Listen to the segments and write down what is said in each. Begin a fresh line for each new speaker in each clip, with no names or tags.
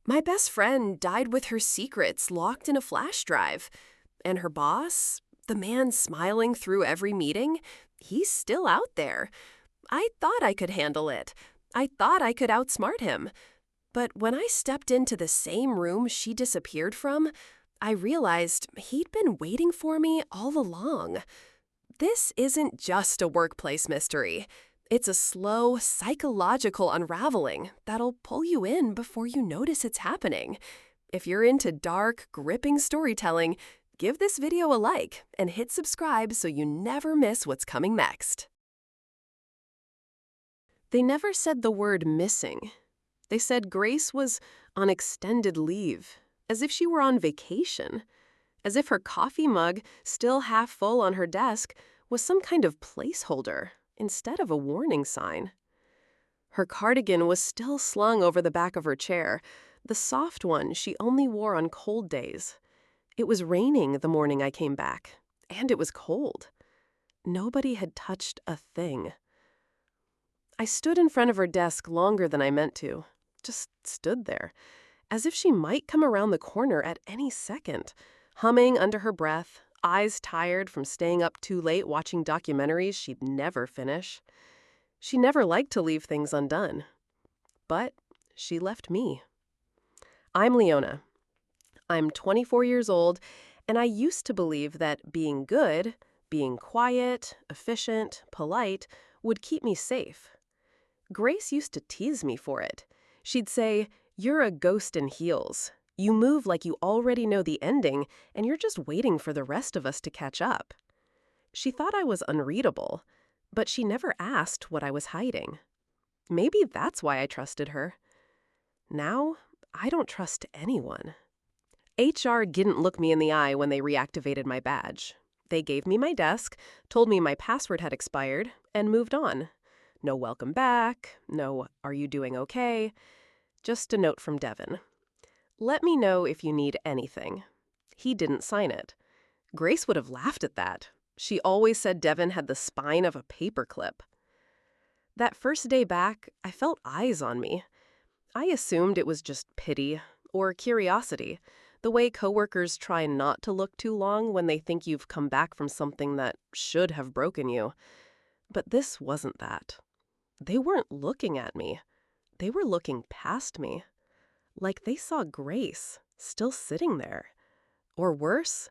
My best friend died with her secrets locked in a flash drive. And her boss, the man smiling through every meeting, he's still out there. I thought I could handle it. I thought I could outsmart him. But when I stepped into the same room she disappeared from, I realized he'd been waiting for me all along. This isn't just a workplace mystery. It's a slow, psychological unraveling that'll pull you in before you notice it's happening. If you're into dark, gripping storytelling, give this video a like and hit subscribe so you never miss what's coming next. They never said the word missing. They said Grace was on extended leave, as if she were on vacation, as if her coffee mug, still half full on her desk, was some kind of placeholder instead of a warning sign. Her cardigan was still slung over the back of her chair, the soft one she only wore on cold days. It was raining the morning I came back, and it was cold. Nobody had touched a thing. I stood in front of her desk longer than I meant to, just stood there, as if she might come around the corner at any second, humming under her breath, eyes tired from staying up too late watching documentaries she'd never finish. She never liked to leave things undone. But she left me. I'm Leona. I'm 24 years old, and I used to believe that being good, being quiet, efficient, polite, would keep me safe. Grace used to tease me for it. She'd say, "You're a ghost in heels. You move like you already know the ending, and you're just waiting for the rest of us to catch up." She thought I was unreadable, but she never asked what I was hiding. Maybe that's why I trusted her. Now, I don't trust anyone. HR didn't look me in the eye when they reactivated my badge. They gave me my desk, told me my password had expired, and moved on. No welcome back, no "are you doing okay?" Just a note from Devin. "Let me know if you need anything." He didn't sign it. Grace would have laughed at that. She always said Devin had the spine of a paperclip. That first day back, I felt eyes on me. I assumed it was just pity or curiosity, the way coworkers try not to look too long when they think you've come back from something that should have broken you. But this wasn't that. They weren't looking at me. They were looking past me. Like they saw Grace, still sitting there. Or worse,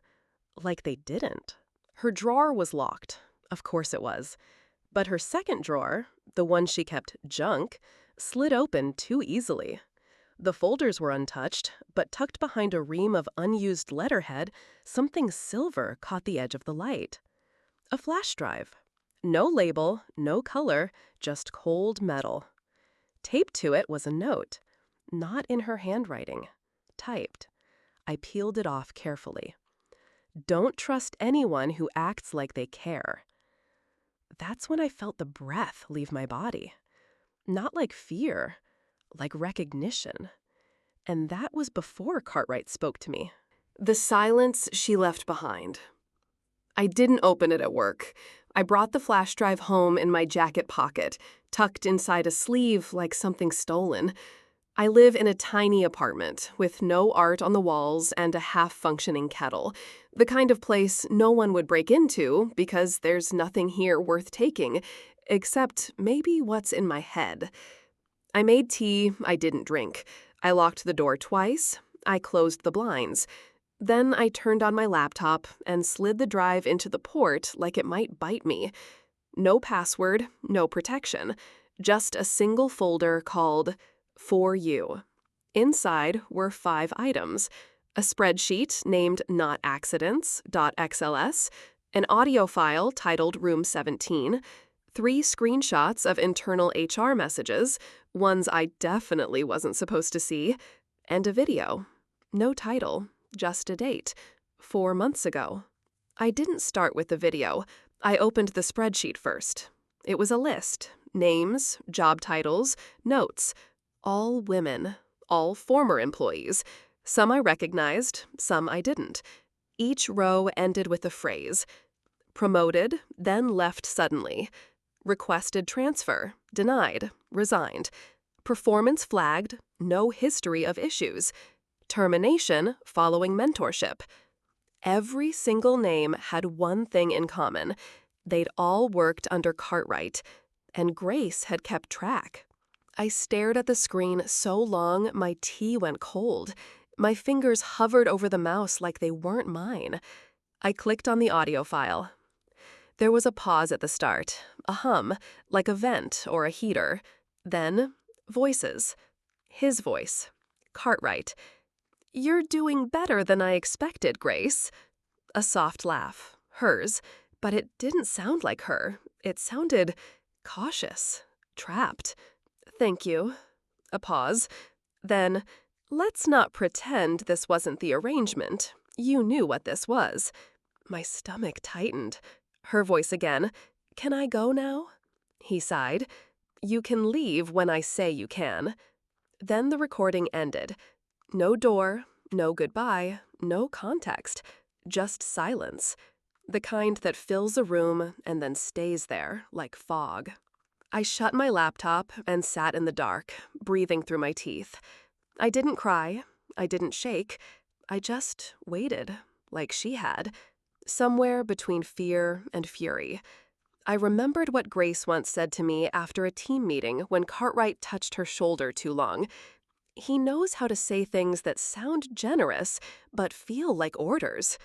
like they didn't. Her drawer was locked. Of course it was. But her second drawer, the one she kept junk, slid open too easily. The folders were untouched, but tucked behind a ream of unused letterhead, something silver caught the edge of the light. A flash drive. No label, no color, just cold metal. Taped to it was a note, not in her handwriting, typed. I peeled it off carefully. "Don't trust anyone who acts like they care." That's when I felt the breath leave my body. Not like fear, like recognition. And that was before Cartwright spoke to me. The silence she left behind. I didn't open it at work. I brought the flash drive home in my jacket pocket, tucked inside a sleeve like something stolen. I live in a tiny apartment with no art on the walls and a half-functioning kettle, the kind of place no one would break into because there's nothing here worth taking, except maybe what's in my head. I made tea I didn't drink. I locked the door twice. I closed the blinds. Then I turned on my laptop and slid the drive into the port like it might bite me. No password, no protection. Just a single folder called "For You." Inside were 5 items. A spreadsheet named notaccidents.xls, an audio file titled Room 17, 3 screenshots of internal HR messages, ones I definitely wasn't supposed to see, and a video. No title. Just a date, 4 months ago. I didn't start with the video. I opened the spreadsheet first. It was a list, names, job titles, notes, all women, all former employees. Some I recognized, some I didn't. Each row ended with a phrase: promoted, then left suddenly. Requested transfer, denied, resigned. Performance flagged, no history of issues. Termination following mentorship. Every single name had one thing in common. They'd all worked under Cartwright, and Grace had kept track. I stared at the screen so long my tea went cold. My fingers hovered over the mouse like they weren't mine. I clicked on the audio file. There was a pause at the start, a hum, like a vent or a heater. Then, voices. His voice. Cartwright. "You're doing better than I expected, Grace." A soft laugh. Hers. But it didn't sound like her. It sounded cautious. Trapped. "Thank you." A pause. Then, "Let's not pretend this wasn't the arrangement. You knew what this was." My stomach tightened. Her voice again. "Can I go now?" He sighed. "You can leave when I say you can." Then the recording ended. No door, no goodbye, no context. Just silence. The kind that fills a room and then stays there like fog. I shut my laptop and sat in the dark, breathing through my teeth. I didn't cry. I didn't shake. I just waited, like she had. Somewhere between fear and fury. I remembered what Grace once said to me after a team meeting when Cartwright touched her shoulder too long. He knows how to say things that sound generous, but feel like orders.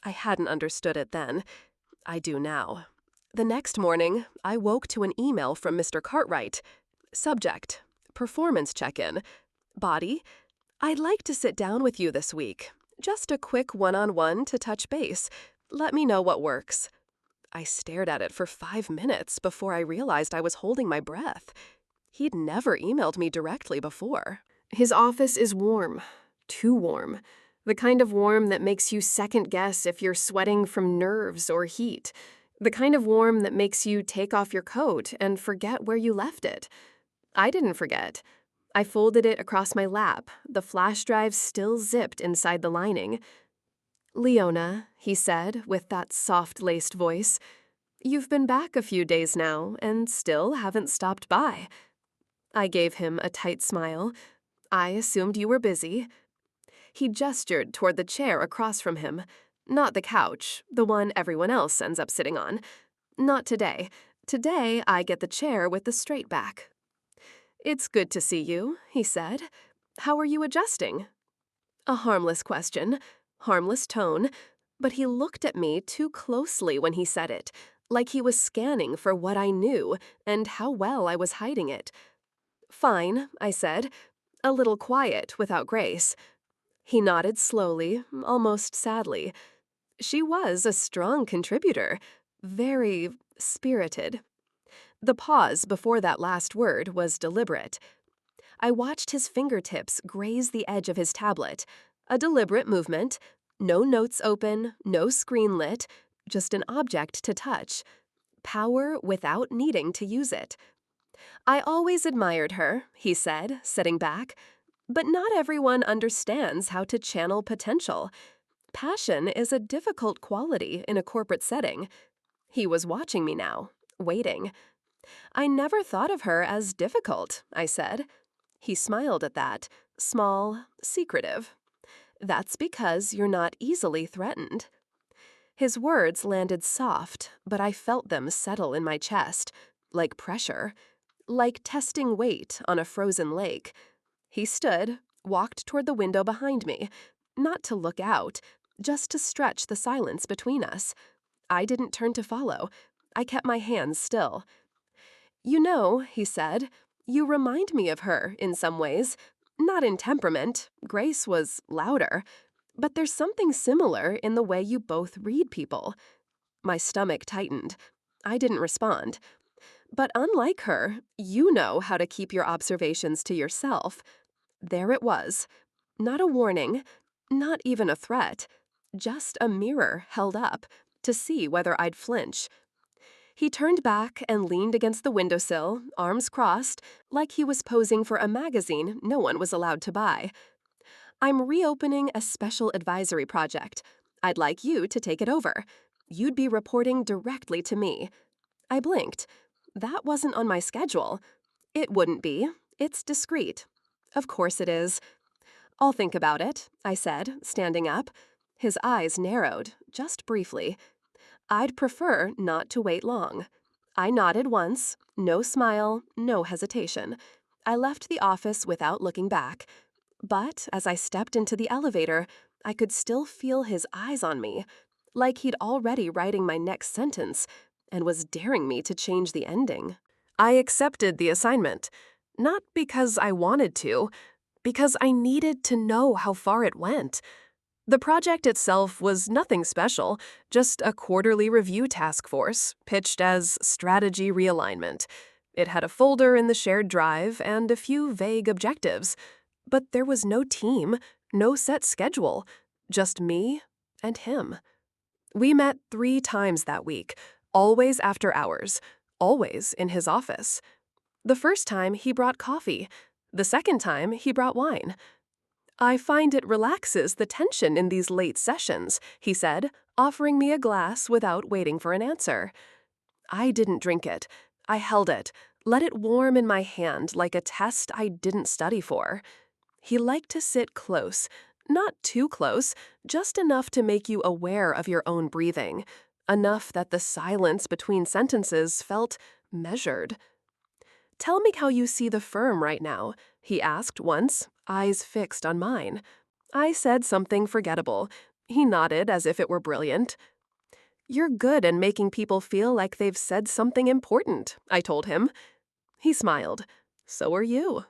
I hadn't understood it then. I do now. The next morning, I woke to an email from Mr. Cartwright. Subject: performance check-in. Body: "I'd like to sit down with you this week. Just a quick one-on-one to touch base. Let me know what works." I stared at it for 5 minutes before I realized I was holding my breath. He'd never emailed me directly before. His office is warm. Too warm. The kind of warm that makes you second-guess if you're sweating from nerves or heat. The kind of warm that makes you take off your coat and forget where you left it. I didn't forget. I folded it across my lap, the flash drive still zipped inside the lining. "Leona," he said with that soft-laced voice, "you've been back a few days now and still haven't stopped by." I gave him a tight smile. "I assumed you were busy." He gestured toward the chair across from him. Not the couch, the one everyone else ends up sitting on. "Not today. Today I get the chair with the straight back." "It's good to see you," he said. "How are you adjusting?" A harmless question, harmless tone, but he looked at me too closely when he said it, like he was scanning for what I knew and how well I was hiding it. "Fine," I said, a little quiet without grace. He nodded slowly, almost sadly. She was a strong contributor, very spirited. The pause before that last word was deliberate. I watched his fingertips graze the edge of his tablet. A deliberate movement. No notes open, no screen lit, just an object to touch. Power without needing to use it. "I always admired her," he said, sitting back. "But not everyone understands how to channel potential. Passion is a difficult quality in a corporate setting." He was watching me now, waiting. "I never thought of her as difficult," I said. He smiled at that, small, secretive. "That's because you're not easily threatened." His words landed soft, but I felt them settle in my chest, like pressure, like testing weight on a frozen lake. He stood, walked toward the window behind me, not to look out, just to stretch the silence between us. I didn't turn to follow. I kept my hands still. "You know," he said, "you remind me of her in some ways. Not in temperament. Grace was louder. But there's something similar in the way you both read people." My stomach tightened. I didn't respond. "But unlike her, you know how to keep your observations to yourself." There it was. Not a warning, not even a threat. Just a mirror held up to see whether I'd flinch. He turned back and leaned against the windowsill, arms crossed, like he was posing for a magazine no one was allowed to buy. "I'm reopening a special advisory project. I'd like you to take it over. You'd be reporting directly to me." I blinked. That wasn't on my schedule. It wouldn't be. It's discreet. Of course it is. I'll think about it, I said, standing up. His eyes narrowed, just briefly. I'd prefer not to wait long. I nodded once, no smile, no hesitation. I left the office without looking back. But as I stepped into the elevator, I could still feel his eyes on me, like he'd already writing my next sentence and was daring me to change the ending. I accepted the assignment, not because I wanted to, because I needed to know how far it went. The project itself was nothing special, just a quarterly review task force, pitched as strategy realignment. It had a folder in the shared drive and a few vague objectives. But there was no team, no set schedule, just me and him. We met 3 times that week, always after hours, always in his office. The first time he brought coffee. The second time he brought wine. I find it relaxes the tension in these late sessions, he said, offering me a glass without waiting for an answer. I didn't drink it. I held it, let it warm in my hand like a test I didn't study for. He liked to sit close, not too close, just enough to make you aware of your own breathing, enough that the silence between sentences felt measured. Tell me how you see the firm right now, he asked once, eyes fixed on mine. I said something forgettable. He nodded as if it were brilliant. You're good at making people feel like they've said something important, I told him. He smiled. So are you.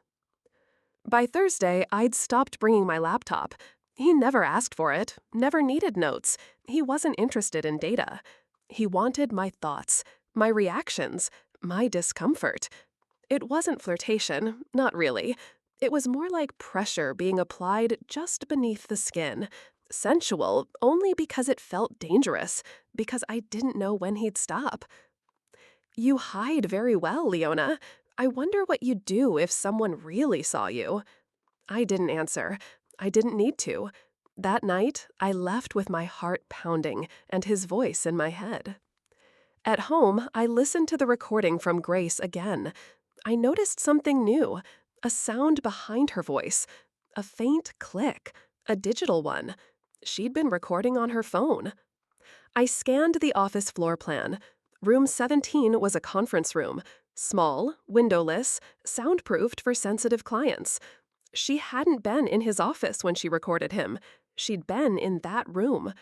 By Thursday, I'd stopped bringing my laptop. He never asked for it, never needed notes. He wasn't interested in data. He wanted my thoughts, my reactions, my discomfort. It wasn't flirtation, not really. It was more like pressure being applied just beneath the skin. Sensual only because it felt dangerous, because I didn't know when he'd stop. You hide very well, Leona. I wonder what you'd do if someone really saw you. I didn't answer. I didn't need to. That night, I left with my heart pounding and his voice in my head. At home, I listened to the recording from Grace again. I noticed something new, a sound behind her voice, a faint click, a digital one. She'd been recording on her phone. I scanned the office floor plan. Room 17 was a conference room, small, windowless, soundproofed for sensitive clients. She hadn't been in his office when she recorded him. She'd been in that room.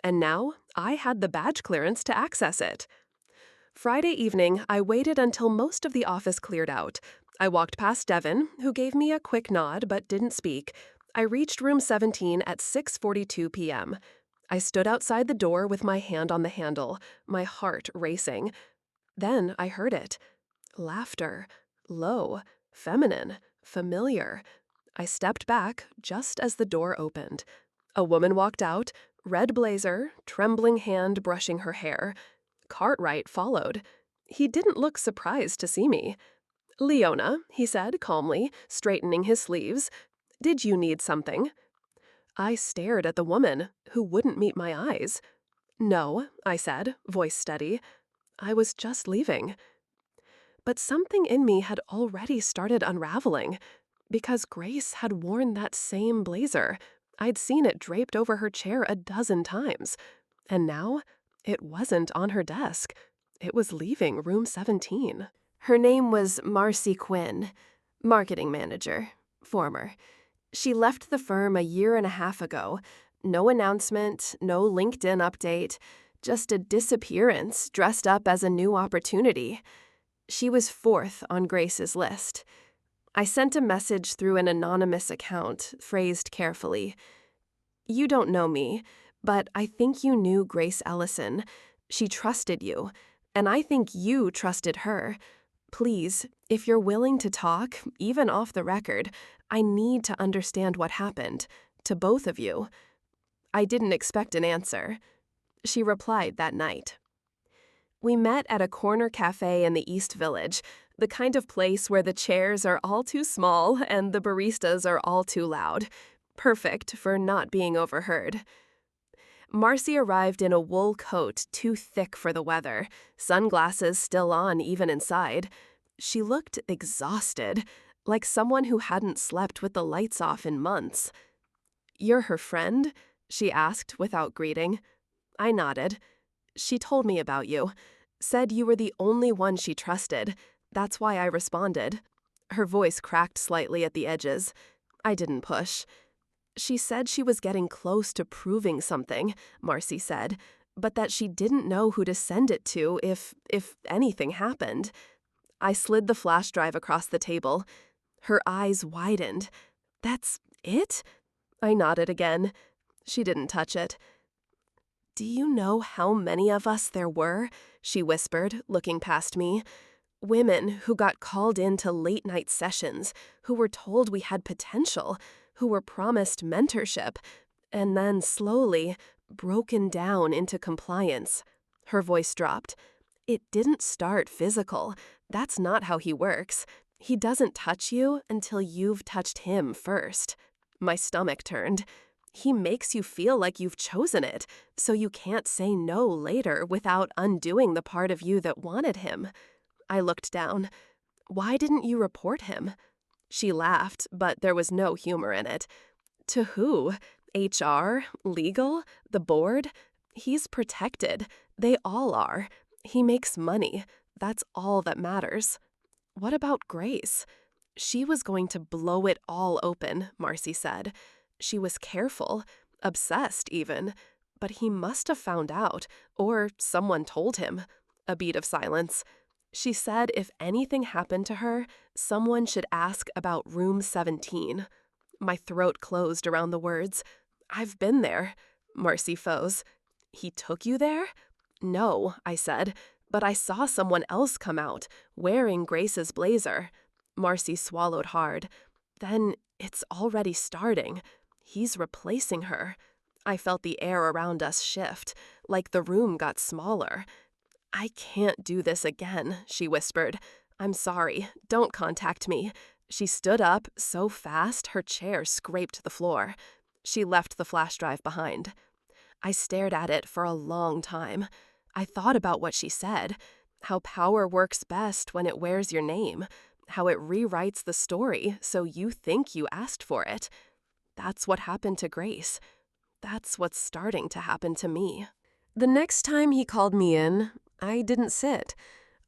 And now I had the badge clearance to access it. Friday evening, I waited until most of the office cleared out. I walked past Devin, who gave me a quick nod but didn't speak. I reached room 17 at 6:42 p.m. I stood outside the door with my hand on the handle, my heart racing. Then I heard it. Laughter. Low. Feminine. Familiar. I stepped back just as the door opened. A woman walked out, red blazer, trembling hand brushing her hair. Cartwright followed. He didn't look surprised to see me. "Leona," he said calmly, straightening his sleeves. "Did you need something?" I stared at the woman, who wouldn't meet my eyes. "No," I said, voice steady. "I was just leaving." But something in me had already started unraveling, because Grace had worn that same blazer. I'd seen it draped over her chair a dozen times. And now, it wasn't on her desk. It was leaving room 17. Her name was Marcy Quinn, marketing manager, former. She left the firm a year and a half ago. No announcement, no LinkedIn update, just a disappearance dressed up as a new opportunity. She was 4th on Grace's list. I sent a message through an anonymous account, phrased carefully. "You don't know me, but I think you knew Grace Ellison. She trusted you, and I think you trusted her. Please, if you're willing to talk, even off the record, I need to understand what happened, to both of you." I didn't expect an answer. She replied that night. We met at a corner cafe in the East Village, the kind of place where the chairs are all too small and the baristas are all too loud. Perfect for not being overheard. Marcy arrived in a wool coat too thick for the weather, sunglasses still on even inside. She looked exhausted, like someone who hadn't slept with the lights off in months. "You're her friend?" she asked without greeting. I nodded. "She told me about you. Said you were the only one she trusted. That's why I responded." Her voice cracked slightly at the edges. I didn't push. "She said she was getting close to proving something," Marcy said, "but that she didn't know who to send it to if anything happened." I slid the flash drive across the table. Her eyes widened. "That's it?" I nodded again. She didn't touch it. "Do you know how many of us there were?" she whispered, looking past me. "Women who got called into late-night sessions, who were told we had potential, who were promised mentorship, and then slowly broken down into compliance." Her voice dropped. "It didn't start physical. That's not how he works. He doesn't touch you until you've touched him first." My stomach turned. "He makes you feel like you've chosen it, so you can't say no later without undoing the part of you that wanted him." I looked down. "Why didn't you report him?" She laughed, but there was no humor in it. "To who? HR? Legal? The board? He's protected. They all are. He makes money. That's all that matters." "What about Grace?" "She was going to blow it all open," Marcy said. "She was careful, obsessed even, but he must have found out, or someone told him." A beat of silence. "She said if anything happened to her, someone should ask about room 17. My throat closed around the words. "I've been there." Marcy froze. "He took you there?" "No," I said, "but I saw someone else come out, wearing Grace's blazer." Marcy swallowed hard. "Then it's already starting. He's replacing her." I felt the air around us shift, like the room got smaller. "I can't do this again," she whispered. "I'm sorry. Don't contact me." She stood up so fast her chair scraped the floor. She left the flash drive behind. I stared at it for a long time. I thought about what she said, how power works best when it wears your name, how it rewrites the story so you think you asked for it. That's what happened to Grace. That's what's starting to happen to me. The next time he called me in, I didn't sit.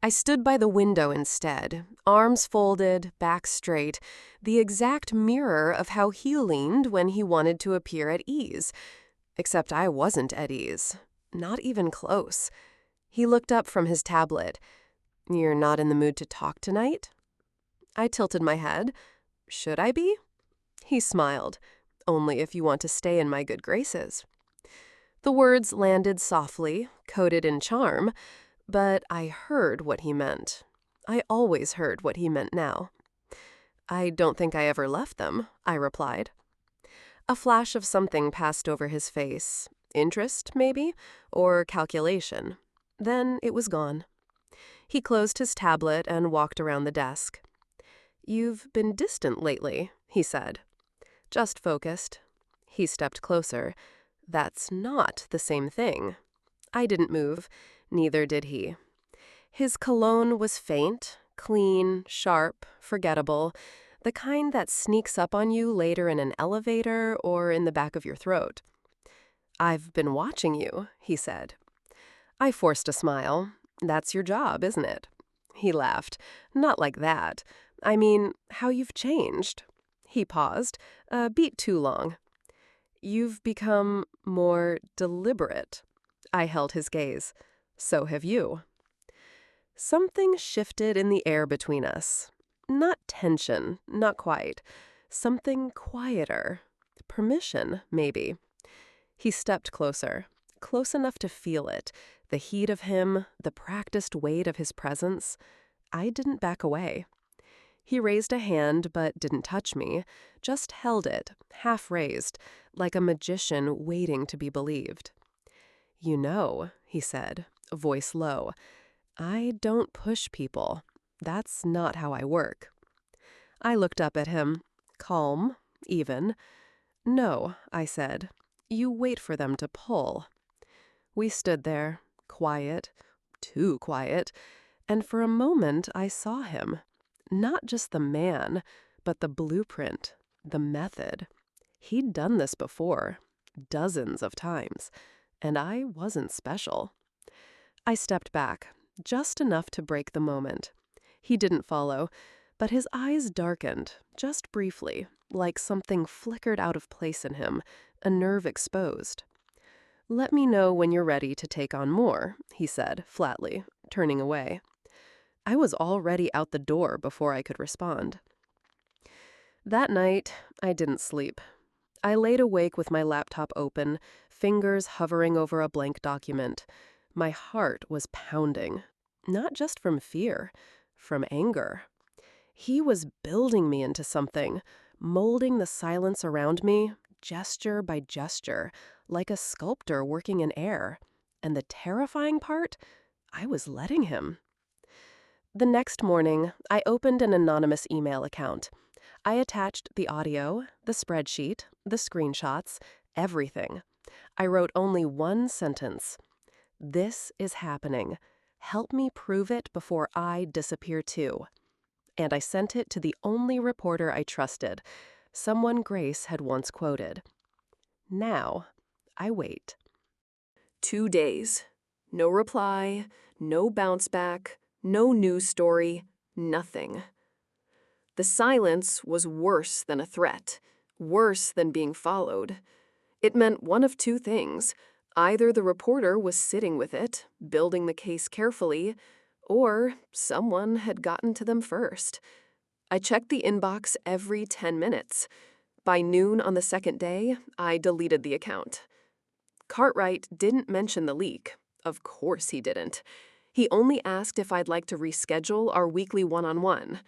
I stood by the window instead, arms folded, back straight, the exact mirror of how he leaned when he wanted to appear at ease. Except I wasn't at ease. Not even close. He looked up from his tablet. "You're not in the mood to talk tonight?" I tilted my head. "Should I be?" He smiled. "Only if you want to stay in my good graces." The words landed softly, coated in charm, but I heard what he meant. I always heard what he meant now. "I don't think I ever left them," I replied. A flash of something passed over his face. Interest, maybe? Or calculation. Then it was gone. He closed his tablet and walked around the desk. "You've been distant lately," he said. "Just focused." He stepped closer. "That's not the same thing." I didn't move. Neither did he. His cologne was faint, clean, sharp, forgettable, the kind that sneaks up on you later in an elevator or in the back of your throat. "I've been watching you," he said. I forced a smile. "That's your job, isn't it?" He laughed. "Not like that. I mean, how you've changed." He paused, a beat too long. "You've become more deliberate." I held his gaze. "So have you." Something shifted in the air between us. Not tension, not quite. Something quieter. Permission, maybe. He stepped closer, close enough to feel it, the heat of him, the practiced weight of his presence. I didn't back away. He raised a hand but didn't touch me, just held it, half raised, like a magician waiting to be believed. "You know," he said, voice low, "I don't push people. That's not how I work." I looked up at him, calm, even. "No," I said, "you wait for them to pull." We stood there, quiet, too quiet, and for a moment I saw him. Not just the man, But the blueprint, the method, he'd done this before, dozens of times, and I wasn't special. I stepped back, just enough to break the moment. He didn't follow, but his eyes darkened, just briefly, like something flickered out of place in him, a nerve exposed. "Let me know when you're ready to take on more," he said, flatly, turning away. I was already out the door before I could respond. That night, I didn't sleep. I laid awake with my laptop open, fingers hovering over a blank document. My heart was pounding, not just from fear, from anger. He was building me into something, molding the silence around me, gesture by gesture, like a sculptor working in air. And the terrifying part? I was letting him. The next morning, I opened an anonymous email account. I attached the audio, the spreadsheet, the screenshots, everything. I wrote only one sentence. "This is happening. Help me prove it before I disappear too." And I sent it to the only reporter I trusted, someone Grace had once quoted. Now, I wait. 2 days. No reply, no bounce back, no news story, nothing. The silence was worse than a threat, worse than being followed. It meant one of two things. Either the reporter was sitting with it, building the case carefully, or someone had gotten to them first. I checked the inbox every 10 minutes. By noon on the second day, I deleted the account. Cartwright didn't mention the leak. Of course he didn't. He only asked if I'd like to reschedule our weekly one-on-one.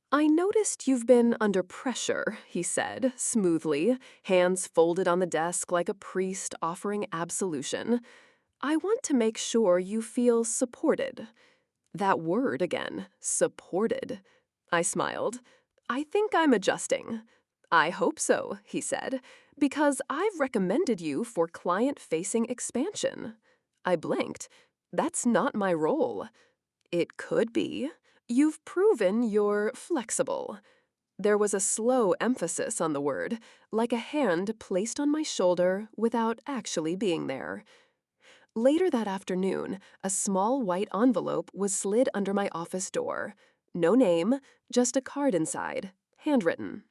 "I noticed you've been under pressure," he said, smoothly, hands folded on the desk like a priest offering absolution. "I want to make sure you feel supported." That word again, supported. I smiled. "I think I'm adjusting." "I hope so," he said, "because I've recommended you for client-facing expansion." I blinked. "That's not my role." "It could be. You've proven you're flexible." There was a slow emphasis on the word, like a hand placed on my shoulder without actually being there. Later that afternoon, a small white envelope was slid under my office door. No name, just a card inside, handwritten.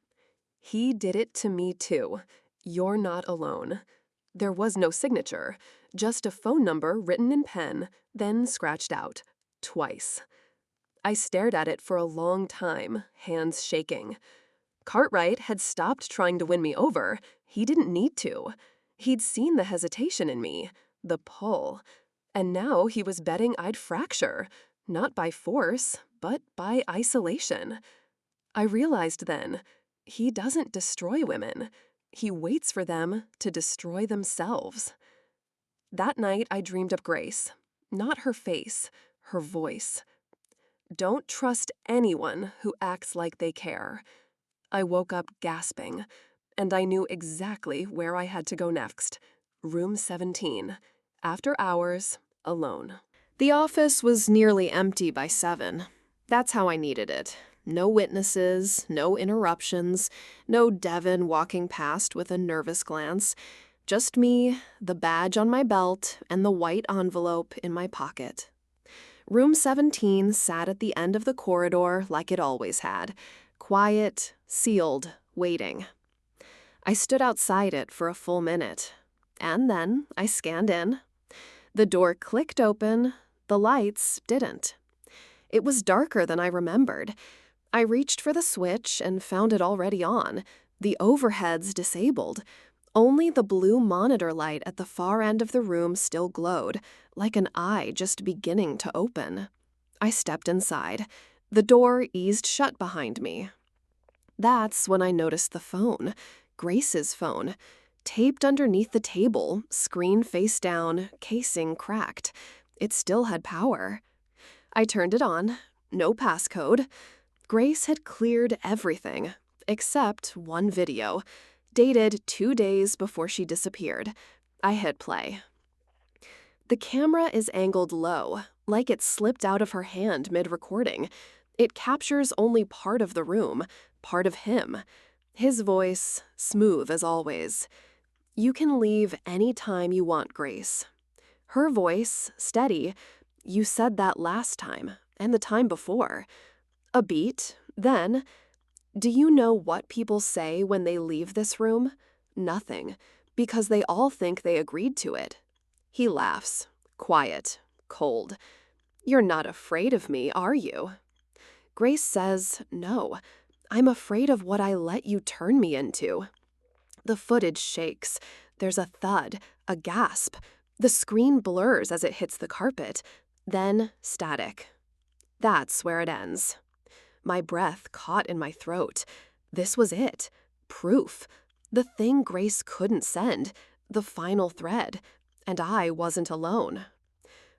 "He did it to me too. You're not alone." There was no signature, just a phone number written in pen, then scratched out, twice. I stared at it for a long time, hands shaking. Cartwright had stopped trying to win me over. He didn't need to. He'd seen the hesitation in me, the pull. And now he was betting I'd fracture, not by force, but by isolation. I realized then, he doesn't destroy women. He waits for them to destroy themselves. That night I dreamed of Grace. Not her face, her voice. "Don't trust anyone who acts like they care." I woke up gasping, and I knew exactly where I had to go next. Room 17. After hours, alone. The office was nearly empty by 7. That's how I needed it. No witnesses, no interruptions, no Devin walking past with a nervous glance. Just me, the badge on my belt, and the white envelope in my pocket. Room 17 sat at the end of the corridor like it always had. Quiet, sealed, waiting. I stood outside it for a full minute. And then I scanned in. The door clicked open. The lights didn't. It was darker than I remembered. I reached for the switch and found it already on. The overheads disabled. Only the blue monitor light at the far end of the room still glowed, like an eye just beginning to open. I stepped inside. The door eased shut behind me. That's when I noticed the phone, Grace's phone, taped underneath the table, screen face down, casing cracked. It still had power. I turned it on. No passcode. Grace had cleared everything, except one video, dated 2 days before she disappeared. I hit play. The camera is angled low, like it slipped out of her hand mid-recording. It captures only part of the room, part of him. His voice, smooth as always. You can leave any time you want, Grace. Her voice, steady. You said that last time, and the time before. A beat, then. Do you know what people say when they leave this room? Nothing, because they all think they agreed to it. He laughs, quiet, cold. You're not afraid of me, are you? Grace says, no. I'm afraid of what I let you turn me into. The footage shakes. There's a thud, a gasp. The screen blurs as it hits the carpet. Then static. That's where it ends. My breath caught in my throat. This was it. Proof. The thing Grace couldn't send. The final thread. And I wasn't alone.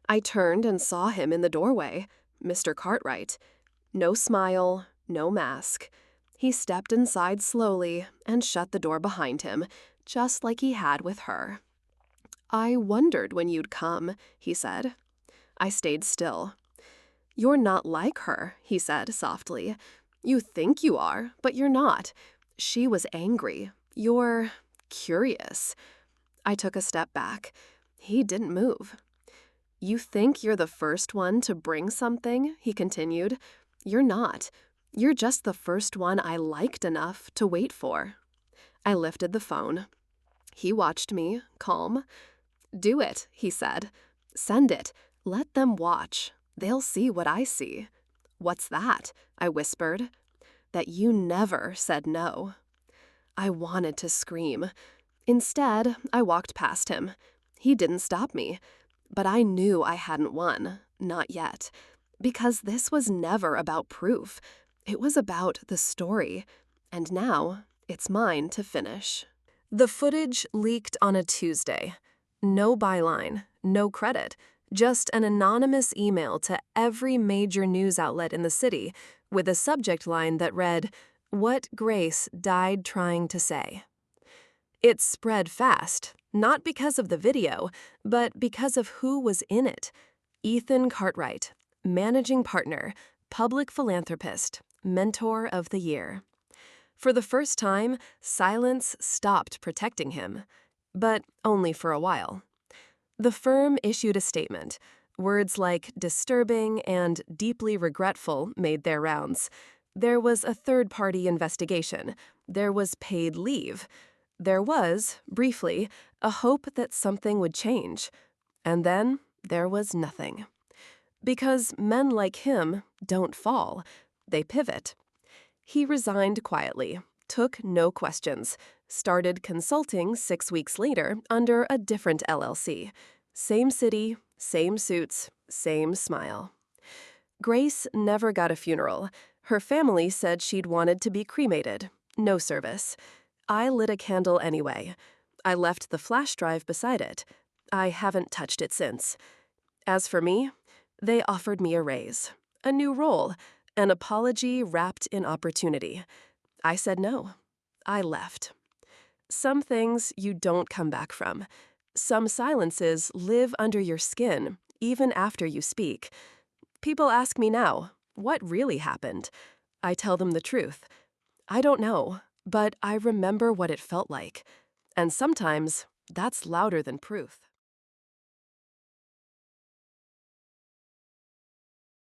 I turned and saw him in the doorway. Mr. Cartwright. No smile, no mask. He stepped inside slowly and shut the door behind him, just like he had with her. I wondered when you'd come, he said. I stayed still. You're not like her, he said softly. You think you are, but you're not. She was angry. You're curious. I took a step back. He didn't move. You think you're the first one to bring something, he continued. You're not. You're just the first one I liked enough to wait for. I lifted the phone. He watched me, calm. Do it, he said. Send it. Let them watch. They'll see what I see. What's that? I whispered. That you never said no. I wanted to scream. Instead, I walked past him. He didn't stop me. But I knew I hadn't won. Not yet. Because this was never about proof. It was about the story. And now, it's mine to finish. The footage leaked on a Tuesday. No byline, no credit. Just an anonymous email to every major news outlet in the city with a subject line that read, "What Grace died trying to say." It spread fast, not because of the video, but because of who was in it. Ethan Cartwright, managing partner, public philanthropist, mentor of the year. For the first time, silence stopped protecting him, but only for a while. The firm issued a statement. Words like disturbing and deeply regretful made their rounds. There was a third-party investigation. There was paid leave. There was, briefly, a hope that something would change. And then there was nothing. Because men like him don't fall. They pivot. He resigned quietly, took no questions, started consulting 6 weeks later under a different LLC. Same city, same suits, same smile. Grace never got a funeral. Her family said she'd wanted to be cremated. No service. I lit a candle anyway. I left the flash drive beside it. I haven't touched it since. As for me, they offered me a raise, a new role, an apology wrapped in opportunity. I said no. I left. Some things you don't come back from. Some silences live under your skin, even after you speak. People ask me now, what really happened? I tell them the truth. I don't know, but I remember what it felt like. And sometimes that's louder than proof.